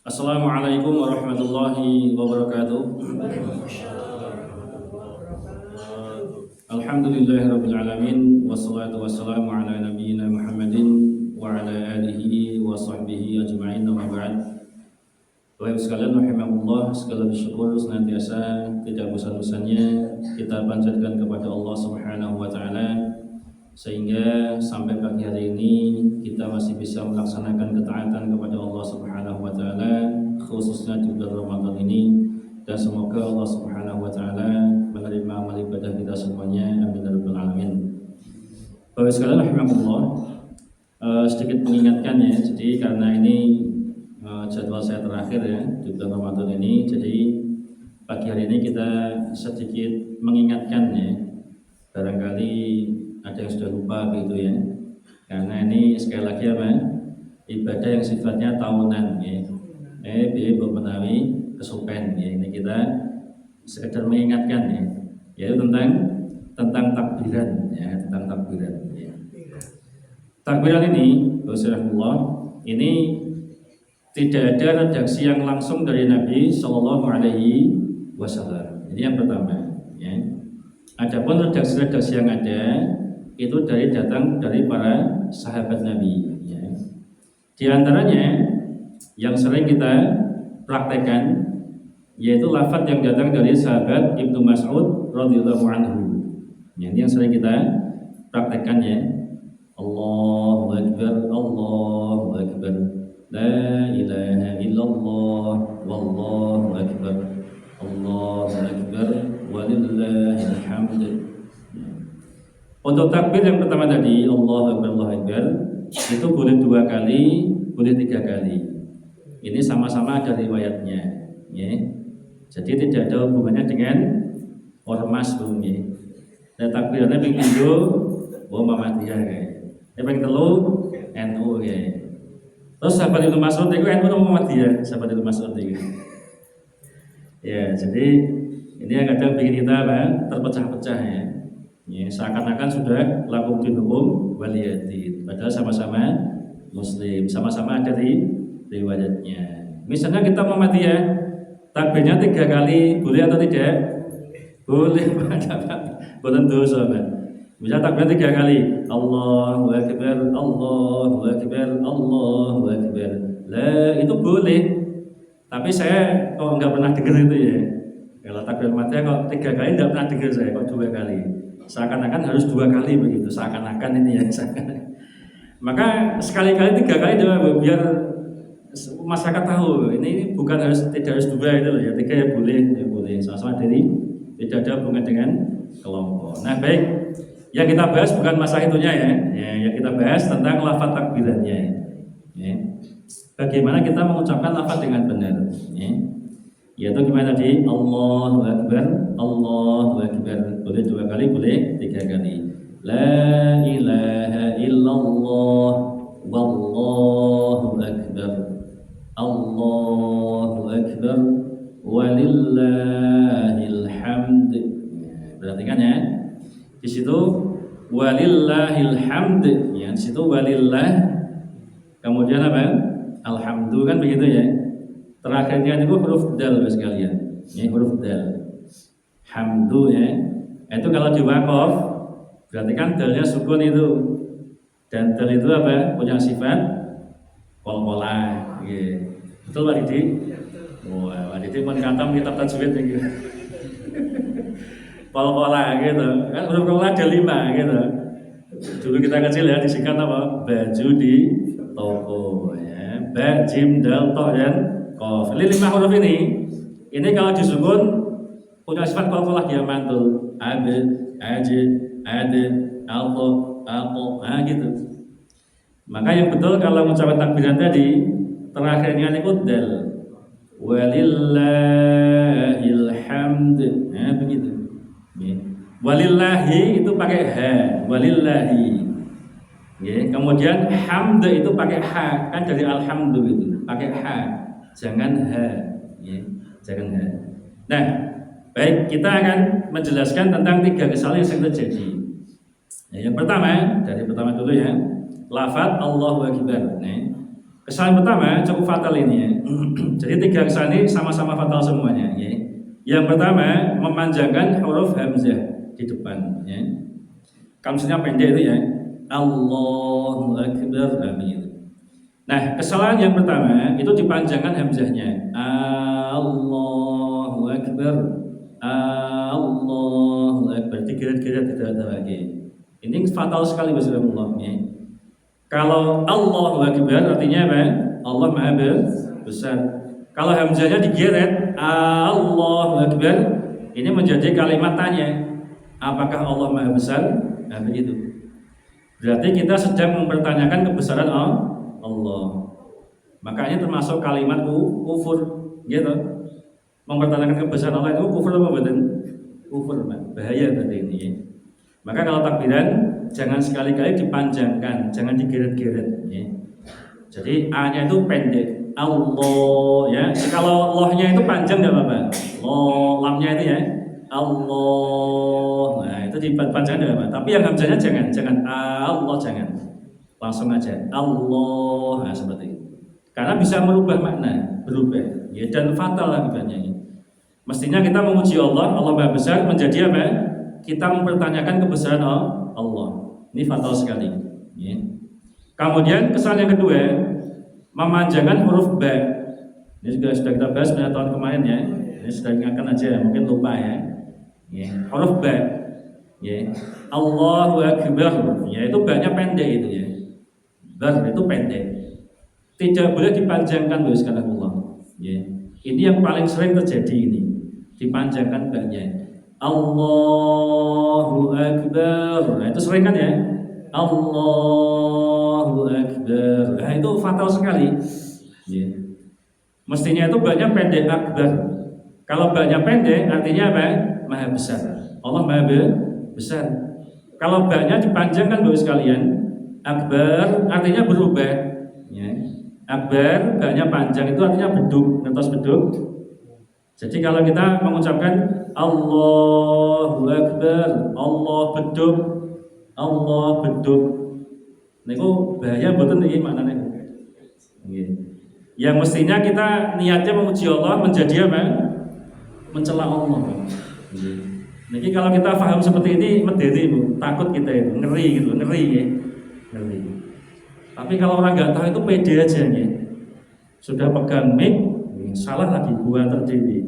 Assalamualaikum warahmatullahi wabarakatuh. Alhamdulillahirabbil alamin wassalatu wassalamu ala nabiyyina Muhammadin wa ala alihi wa sahbihi ajma'in wa ba'd. Bapak Ibu sekalian rahimakumullah, segala syukur senantiasa tidak bosan-bosannya kita panjatkan kepada Allah Subhanahu wa taala sehingga sampai pagi hari ini kita masih bisa melaksanakan ketaatan kepada Allah Subhanahu wa taala khususnya di bulan Ramadan ini, dan semoga Allah Subhanahu wa taala menerima amal ibadah kita semuanya, amin ya rabbal alamin. Bapak sekalian rahimakumullah, sedikit mengingatkan ya, jadi karena ini jadwal saya terakhir ya di bulan Ramadan ini, jadi pagi hari ini kita sedikit mengingatkan ya, barangkali ada yang sudah lupa begitu ya, karena ini sekali lagi apa, ibadah yang sifatnya tahunan ya, menawi kesupen ya, ini kita sekedar mengingatkan ya, yaitu tentang takbiran ya, tentang takbiran ya. Takbiran ini, Rasulullah, ini tidak ada redaksi yang langsung dari Nabi Shallallahu Alaihi Wasallam. Ini yang pertama ya. Adapun redaksi-redaksi yang ada itu datang dari para sahabat Nabi ya. Di antaranya yang sering kita praktekkan yaitu lafaz yang datang dari sahabat Ibnu Mas'ud radhiyallahu anhu ya, ini yang sering kita praktekkan ya. Allahu Akbar, Allahu Akbar, la ilaha illallah, wallahu akbar, Allahu akbar, walillahil hamd. Untuk takbir yang pertama tadi, Allahu Akbar, Allahu Akbar, itu boleh 2 kali, boleh 3 kali. Ini sama-sama ada riwayatnya, ya. Jadi tidak ada hubungannya dengan ormas bumi. Dan takbirnya ping pindho, Muhammadiyah ya. Ping telu, NU ya. Terus sahabat itu Mas'ud itu NU atau Muhammadiyah? Sahabat itu Mas'ud itu. Ya, jadi ini yang kadang bikin kita terpecah-pecah ya. Ya, seakan-akan sudah lakum dinukum waliyadin, padahal sama-sama muslim, sama-sama ada di riwayatnya. Misalnya kita Muhammadiyah, takbirnya 3 kali, boleh atau tidak? Boleh, boleh dosa kan? Bisa takbirnya 3 kali, Allahu Akbar, Allahu Akbar, Allahu Akbar. Lah itu boleh. Tapi saya kok nggak pernah dengar itu ya. Kalau takbir Muhammadiyah kok 3 kali nggak pernah dengar saya, kok 2 kali. Seakan-akan harus 2 kali begitu, seakan-akan ini ya. Maka sekali-kali 3 kali biar masyarakat tahu ini bukan tidak harus 2 itu loh ya, 3 ya boleh sama-sama dari tidak ada hubungan dengan kelompok. Nah baik, yang kita bahas bukan masalah itunya ya, yang kita bahas tentang lafaz takbirannya ya. Bagaimana kita mengucapkan lafaz dengan benar ya. Yaitu gimana tadi? Allahu Akbar, Allahu Akbar. Boleh 2 kali, boleh 3 kali. La ilaha illallah, wallahu akbar, Allahu akbar, walillahil hamd. Perhatikan ya. Di situ walillahil hamd, ya, di situ walillah. Kemudian apa? Alhamdu kan begitu ya. Terakhirnya itu huruf dal sekalian. Ini huruf dal. Hamdu ya. Itu kalau di waqaf berarti kan dalnya sukun itu. Dan dal itu apa? Punya sifat qalqalah. Nggih. Betul Pak Didi? Wah, Pak Didi pun katam kitab tajwid gitu. Qalqalah gitu. Kan huruf qalqalah ada 5 gitu. Dulu kita kecil ya disingkat apa? Baju di toko ya. Ba, jim, dal, ta dan qaf. 5 huruf ini kalau disukun punya sifat qalqalah dia mantul. Ab, aj, ad, alqa, alqa, gitu. Maka yang betul kalau mengucapkan takbiran tadi terakhirnya itu dal. Walillahil hamd. Nah, begitu. Walillahi itu pakai ha, walillahi. Ya, kemudian hamd itu pakai ha, kan dari alhamdu itu, pakai ha. Jangan ha, ya, jangan ha. Nah, baik, kita akan menjelaskan tentang 3 kesalahan yang sering terjadi. Nah, yang pertama, dari pertama dulu ya, lafaz Allahu Akbar. Nah, Kesalahan pertama cukup fatal ini ya. Jadi 3 kesalahan ini sama-sama fatal semuanya ya. Yang pertama memanjangkan huruf hamzah di depan ya. Kalau misalnya pendek itu ya Allahu Akbar gitu. Nah, kesalahan yang pertama itu dipanjangkan hamzahnya. Allahu Akbar. Allahu Akbar. Digeret-geret tidak ada lagi. Ini fatal sekali Bismillah ya. Kalau Allahu Akbar artinya apa? Allah Maha Besar. Kalau hamzahnya digeret Allahu Akbar, ini menjadi kalimat tanya. Apakah Allah Maha Besar? Nah, begitu. Berarti kita sedang mempertanyakan kebesaran Allah. Makanya termasuk kalimat kufur, gitu. Mempertanyakan kebesaran Allah itu kufur apa betul? Kufur, bahaya berarti ini. Maka kalau takbiran jangan sekali-kali dipanjangkan, jangan digeret-geret. Ya. Jadi A-nya itu pendek, Allah ya. Kalau Allah-nya itu panjang nggak apa-apa. Lamnya itu ya, Allah. Nah itu dipanjangkan nggak apa-apa. Tapi yang hamzahnya jangan Allah jangan. Langsung aja Allah. Nah seperti itu. Karena bisa merubah makna, berubah. Ya dan fatal akibatnya ini. Mestinya kita memuji Allah Maha Besar menjadi apa? Kita mempertanyakan kebesaran Allah. Ini fatal sekali. Ya. Kemudian kesalahan yang kedua, memanjangkan huruf ba. Ini juga sudah kita bahas pada tahun kemarin ya. Ini sudah ingatkan aja, mungkin lupa ya. Ya. Huruf ba. Ya. Allahu Akbar. Ya itu ba-nya pendek itu ya. Bar itu pendek. Tidak boleh dipanjangkan loh sekali Allah. Ya. Ini yang paling sering terjadi ini. Dipanjangkan ba-nya. Allahu Akbar. Nah itu sering kan ya. Allahu Akbar. Nah itu fatal sekali. Ya. Mestinya itu banyak pendek akbar. Kalau banyak pendek artinya apa? Maha besar. Allah Maha Besar. Kalau banyak dipanjangkan Bapak sekalian, akbar artinya berubah. Ya. Akbar banyak panjang itu artinya beduk, ngetos beduk. Jadi kalau kita mengucapkan Allahu Akbar, Allah beduk, Allah beduk. Niku bahaya mboten iki maknane. Nggih. Yang mestinya kita niatnya memuji Allah menjadi apa? Mencela Allah. Nggih. Niki kalau kita paham seperti ini medeni Bu, takut kita itu, ngeri gitu, ngeri ya. Ngeri. Tapi kalau orang nggak tahu itu pede aja ya. Sudah pegang mic, salah lagi buat terdiri.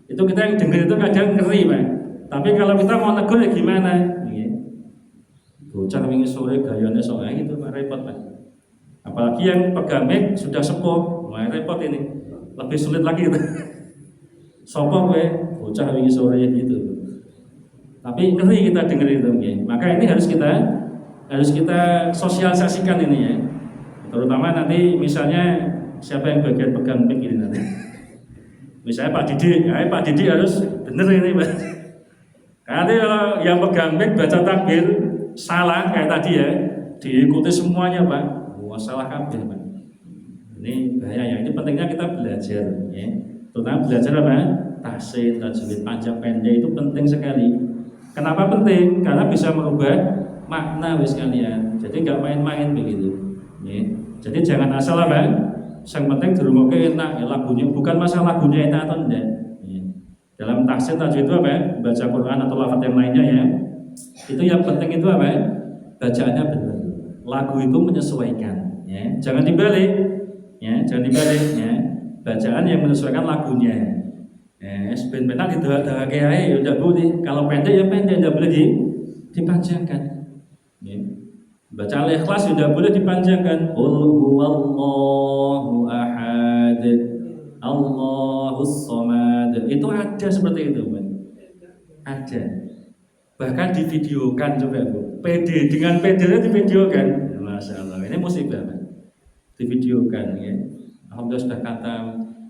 Itu kita yang dengar itu kadang ngeri Pak. Tapi kalau kita mau negur ya gimana? Bocah wingi sore gayane sok gitu Pak, repot Pak. Apalagi yang pegang mic sudah sepuh, wah repot ini. Lebih sulit lagi gitu. Sopo kowe bocah wingi sore gitu. Tapi ngeri kita dengar itu ya. Maka ini harus kita sosialisasikan ini ya. Terutama nanti misalnya siapa yang bagian pegang mic ini nanti. Misalnya Pak Didi harus bener ini Pak. Nanti kalau yang pegang mic baca takbir salah kayak tadi ya, diikuti semuanya Pak. Wah salah kabeh Pak. Ini bahaya ya. Ini pentingnya kita belajar ya. Terutama belajar apa? Tahsin, tajwid, panjang pendek itu penting sekali. Kenapa penting? Karena bisa merubah makna wis kalian. Jadi nggak main-main begitu. Ya. Jadi jangan asal apa? Yang penting dirungokke enak ya lagunya, bukan masalah lagunya enak atau enggak. Ya. Dalam tahsin tajwid itu apa? Baca Quran atau lafaz yang lainnya ya. Itu yang penting itu apa? Bacaannya benar. Lagu itu menyesuaikan. Ya. Jangan dibalik. Ya, jangan dibalik. Ya. Bacaan yang menyesuaikan lagunya. Sebenarnya didoa-doake ae ya ndak boleh. Kalau pendek ya pendek, ndak boleh dipanjangkan. Ya. Baca Al-Ikhlas sudah boleh dipanjangkan. Qul huwallahu ahad. Allahus samad. Itu ada seperti itu, Pak. Ada. Bahkan divideokan coba, Bu. PD dengan PD-nya divideokan. Masya Allah. Ini musibah, Pak. Divideokan ya. Alhamdulillah sudah khatam.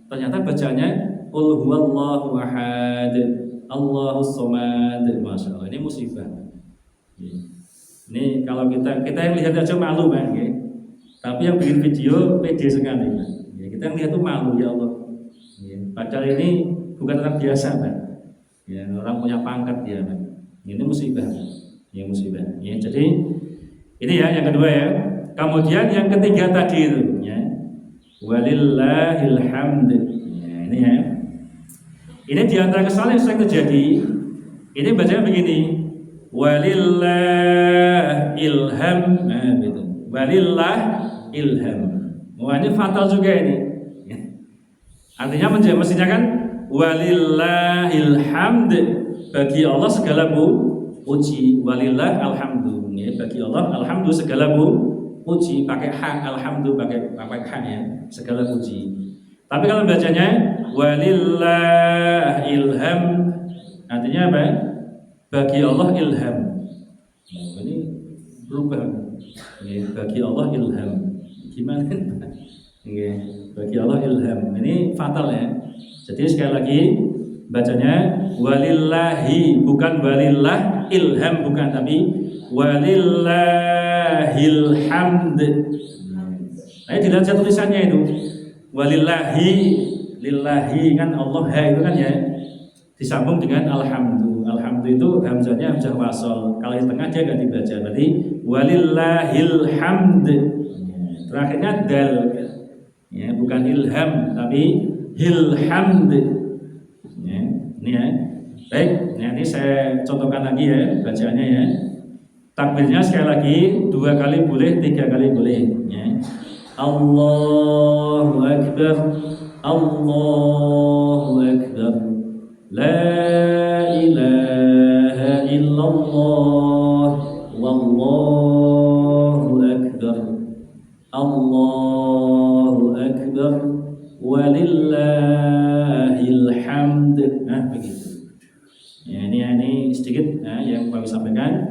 Ternyata bacanya Qul huwallahu ahad. Allahus samad. Masya Allah. Ini musibah. Ya. Ini kalau kita yang lihat aja malu Pak, ya. Tapi yang bikin video pede sekali Pak. Ya, kita yang lihat tuh malu ya Allah. Ya. Padahal ini bukan orang biasa Pak. Ya, orang punya pangkat dia Pak. Ini musibah. Ya musibah. Ya, jadi ini ya yang kedua ya. Kemudian yang ketiga tadi itu ya. walillahil hamd. Ya, ini ya. Ini di antara kesalahan yang sering terjadi. Ini bacanya begini. Walillahil hamd. Nah, gitu. Walillah ilham. Wah, ini fatal juga ini. Ya. Artinya mestinya kan walillahil hamd, bagi Allah segala puji. Walillah alhamdu, ya, bagi Allah alhamdu segala puji, pakai hak, alhamdu pakai hak ya, segala puji. Tapi kalau bacanya walillah ilham, artinya apa? Bagi Allah ilham. Nah, ini berubah. Ya, bagi Allah ilham. Gimana? Ya, bagi Allah ilham. Ini fatal ya. Jadi sekali lagi bacanya walillahi, bukan walillah ilham, bukan, tapi walillahil hamd. Nah, dilihat tulisannya itu walillahi, lillahi kan Allah, ha itu kan ya disambung dengan alhamdu. Alhamdu itu hamzahnya hamzah wasol, kalau di tengah dia nggak dibaca, berarti walillahil hamd. Terakhirnya dal ya, bukan ilham tapi hilhamd. Ya, ini ya. Baik, nah ini saya contohkan lagi ya bacaannya ya. Takbirnya sekali lagi 2 kali boleh, 3 kali boleh. Ya. Allahu Akbar, Allahu Akbar, La ilaha illallah, Wallahu Akbar, Allahu Akbar, walillahil hamd. Nah, begitu. Ya, ini sedikit yang kami sampaikan,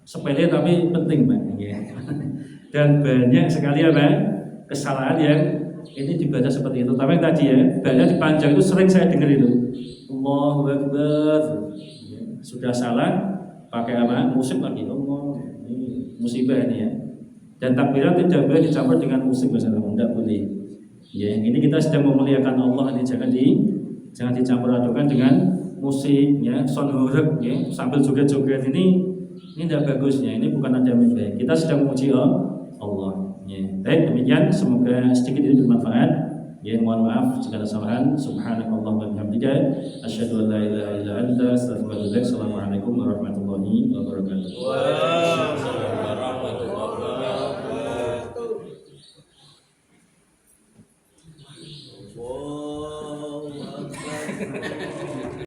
sepele tapi penting, Pak. Ya. Dan banyak sekali kesalahan yang ini dibaca seperti itu. Tapi tadi ya, baca dipanjang itu sering saya dengar itu. Allahu Akbar. Ya, sudah salah pakai musik lagi. Allah, ini musibah ini ya. Dan takbiran tidak boleh dicampur dengan musik, tidak boleh. Ya, ini kita sedang memuliakan Allah, ini jangan dicampur adukan dengan musik ya, sound horeg ya, sambil joget-joget ini tidak bagus ya, ini bukan ada yang baik. Kita sedang memuji Allah. Ya. Baik, demikian semoga sedikit ini bermanfaat. Ya, mohon maaf jika ada kesalahan. Subhanakallah wa bihamdika asyhadu an la ilaha illa anta astaghfiruka wa atubu ilaik. Assalamualaikum warahmatullahi wabarakatuh.